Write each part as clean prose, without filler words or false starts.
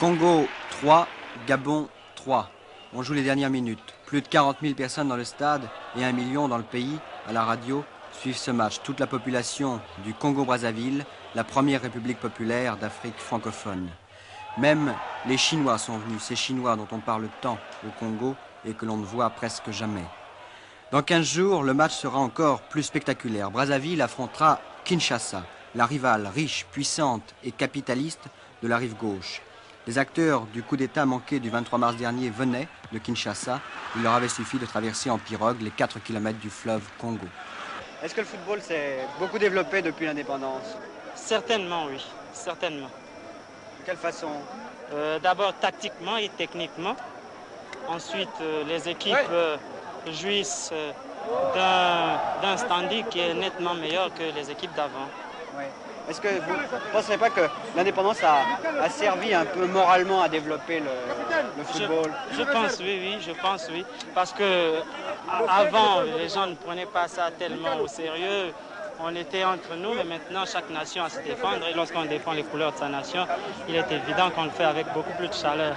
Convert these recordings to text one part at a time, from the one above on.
Congo 3, Gabon 3. On joue les dernières minutes. Plus de 40 000 personnes dans le stade et 1 million dans le pays, à la radio, suivent ce match. Toute la population du Congo-Brazzaville, la première république populaire d'Afrique francophone. Même les Chinois sont venus, ces Chinois dont on parle tant au Congo et que l'on ne voit presque jamais. Dans 15 jours, le match sera encore plus spectaculaire. Brazzaville affrontera Kinshasa, la rivale riche, puissante et capitaliste de la rive gauche. Les acteurs du coup d'État manqué du 23 mars dernier venaient de Kinshasa. Il leur avait suffi de traverser en pirogue les 4 km du fleuve Congo. Est-ce que le football s'est beaucoup développé depuis l'indépendance? Certainement, oui. Certainement. De quelle façon? D'abord tactiquement et techniquement. Ensuite, les équipes jouissent d'un standing qui est nettement meilleur que les équipes d'avant. Oui. Est-ce que vous ne pensez pas que l'indépendance a servi un peu moralement à développer le football? Je pense oui, je pense oui. Parce que avant, les gens ne prenaient pas ça tellement au sérieux. On était entre nous, mais maintenant, chaque nation a à se défendre. Et lorsqu'on défend les couleurs de sa nation, il est évident qu'on le fait avec beaucoup plus de chaleur.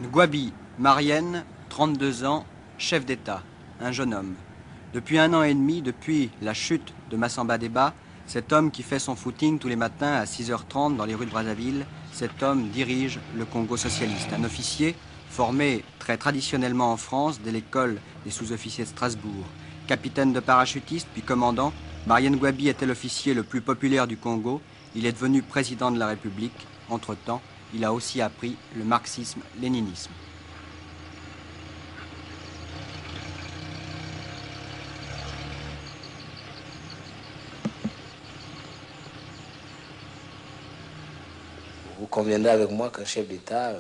Ngouabi Marienne, 32 ans, chef d'État, un jeune homme. Depuis 1 an et demi, depuis la chute de Massamba Déba, cet homme qui fait son footing tous les matins à 6h30 dans les rues de Brazzaville, cet homme dirige le Congo socialiste. Un officier formé très traditionnellement en France dès l'école des sous-officiers de Strasbourg. Capitaine de parachutiste puis commandant, Marienne Ngouabi était l'officier le plus populaire du Congo. Il est devenu président de la République. Entre-temps, il a aussi appris le marxisme-léninisme. Vous conviendrez avec moi qu'un chef d'État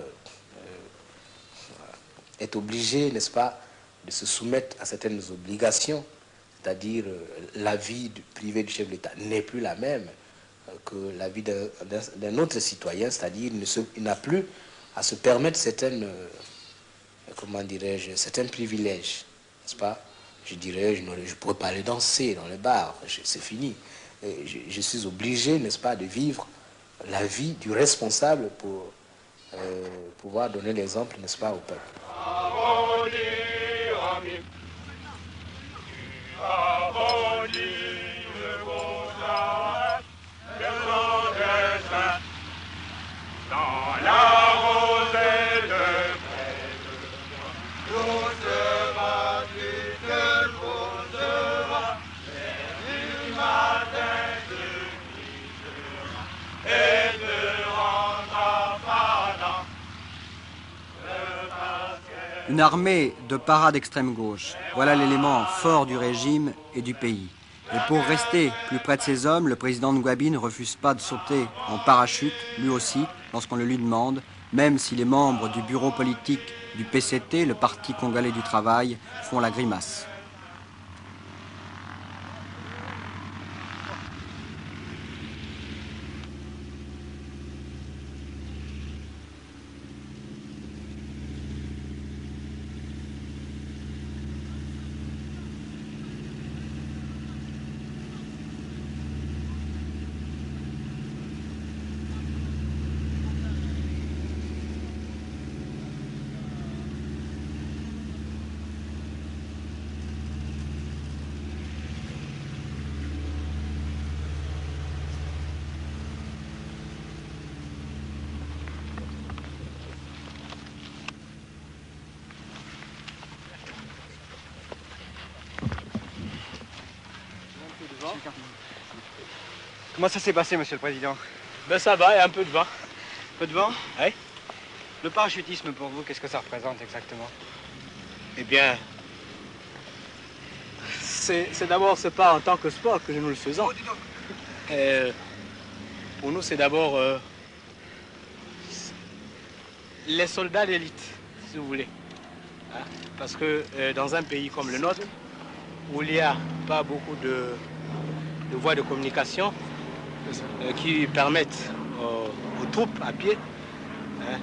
est obligé, n'est-ce pas, de se soumettre à certaines obligations, c'est-à-dire la vie privée du chef d'État n'est plus la même que la vie d'un autre citoyen, c'est-à-dire il n'a plus à se permettre certaines, comment dirais-je, certains privilèges, n'est-ce pas? Je dirais, je ne pourrais pas aller danser dans les bars, c'est fini. Je suis obligé, n'est-ce pas, de vivre la vie du responsable pour pouvoir donner l'exemple, n'est-ce pas, au peuple. Une armée de paras d'extrême gauche. Voilà l'élément fort du régime et du pays. Et pour rester plus près de ces hommes, le président Ngouabi ne refuse pas de sauter en parachute, lui aussi, lorsqu'on le lui demande, même si les membres du bureau politique du PCT, le Parti congolais du travail, font la grimace. Comment ça s'est passé, Monsieur le Président? Ben ça va, il y a un peu de vent. Un peu de vent? Oui. Le parachutisme, pour vous, qu'est-ce que ça représente exactement? Eh bien, c'est d'abord, c'est pas en tant que sport que nous le faisons. Pour nous, c'est d'abord les soldats d'élite, si vous voulez. Hein? Parce que dans un pays comme le nôtre, où il n'y a pas beaucoup de voies de communication qui permettent aux troupes à pied, hein,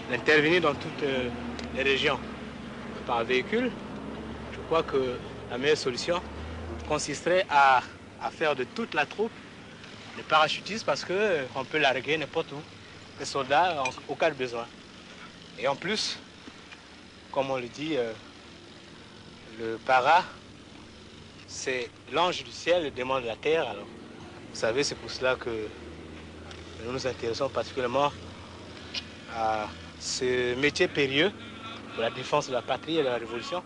d'intervenir dans toutes les régions par véhicule, je crois que la meilleure solution consisterait à faire de toute la troupe des parachutistes, parce qu'on peut larguer n'importe où, les soldats au cas de besoin. Et en plus, comme on le dit, le para, c'est l'ange du ciel, le démon de la terre. Alors, vous savez, c'est pour cela que nous nous intéressons particulièrement à ce métier périlleux pour la défense de la patrie et de la révolution.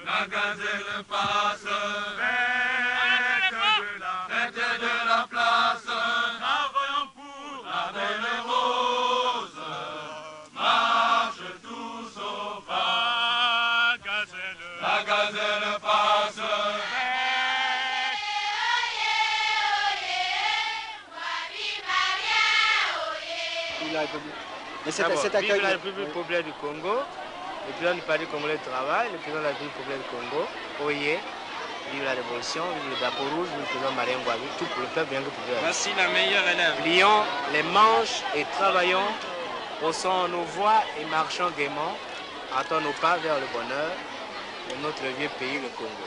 La gazelle passe, fête de la place, travaillant pour la belle rose, marche tous au pas, la gazelle passe. Mais Vive la République populaire du Congo, le président du Parti congolais du travail, le président de la République populaire du Congo, Oye, vive la révolution, vive le drapeau rouge, vive le président Mariengo, vive tout pour le peuple bien que populaire. Voici la meilleure élève. Plions les manches et travaillons, haussons nos voix et marchons gaiement, hâtons nos pas vers le bonheur de notre vieux pays, le Congo.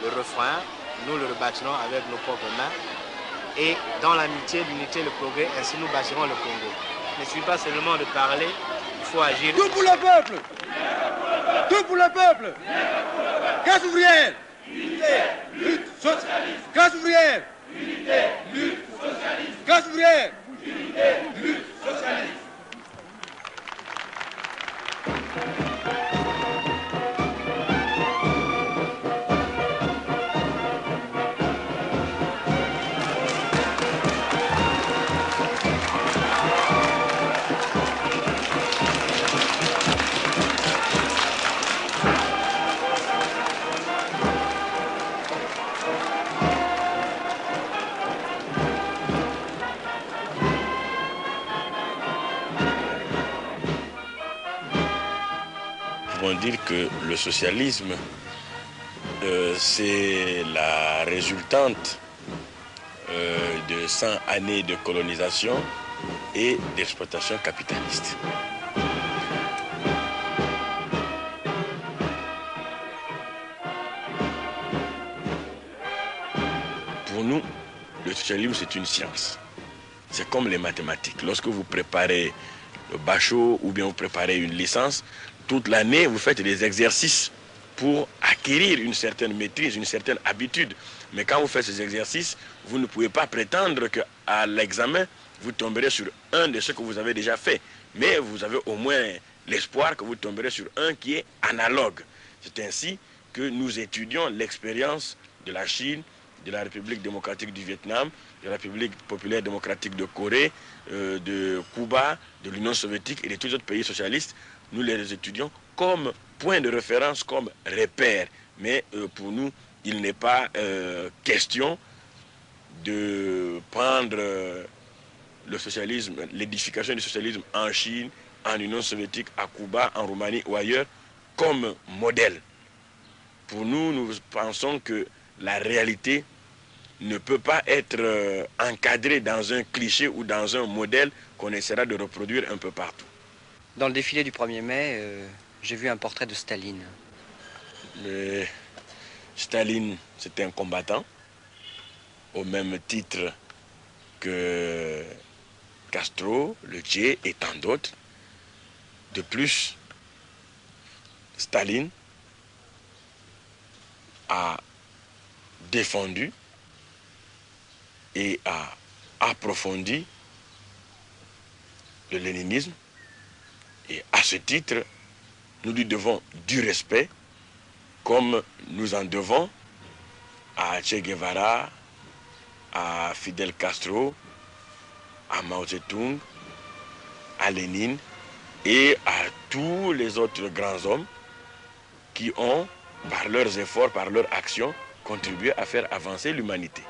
Le refrain, nous le rebâtirons avec nos propres mains, et dans l'amitié, l'unité, le progrès, ainsi nous bâtirons le Congo. Il ne suffit pas seulement de parler, il faut agir. Tout pour le peuple! Tout pour le peuple! Classe ouvrière! Unité, lutte, socialiste! Classe ouvrière! Unité, lutte, socialiste! Classe ouvrière! Unité, lutte, socialiste! Dire que le socialisme, c'est la résultante de 100 années de colonisation et d'exploitation capitaliste. Pour nous, le socialisme, c'est une science. C'est comme les mathématiques. Lorsque vous préparez le bachot ou bien vous préparez une licence, toute l'année, vous faites des exercices pour acquérir une certaine maîtrise, une certaine habitude. Mais quand vous faites ces exercices, vous ne pouvez pas prétendre qu'à l'examen, vous tomberez sur un de ceux que vous avez déjà fait. Mais vous avez au moins l'espoir que vous tomberez sur un qui est analogue. C'est ainsi que nous étudions l'expérience de la Chine, de la République démocratique du Vietnam, de la République populaire démocratique de Corée, de Cuba, de l'Union soviétique et de tous les autres pays socialistes. Nous les étudions comme point de référence, comme repère. Mais pour nous, il n'est pas question de prendre le socialisme, l'édification du socialisme en Chine, en Union soviétique, à Cuba, en Roumanie ou ailleurs, comme modèle. Pour nous, nous pensons que la réalité ne peut pas être encadrée dans un cliché ou dans un modèle qu'on essaiera de reproduire un peu partout. Dans le défilé du 1er mai, j'ai vu un portrait de Staline. Staline, c'était un combattant, au même titre que Castro, le Che et tant d'autres. De plus, Staline a défendu et a approfondi le léninisme. Et à ce titre, nous lui devons du respect, comme nous en devons à Che Guevara, à Fidel Castro, à Mao Zedong, à Lénine et à tous les autres grands hommes qui ont, par leurs efforts, par leur action, contribuer à faire avancer l'humanité.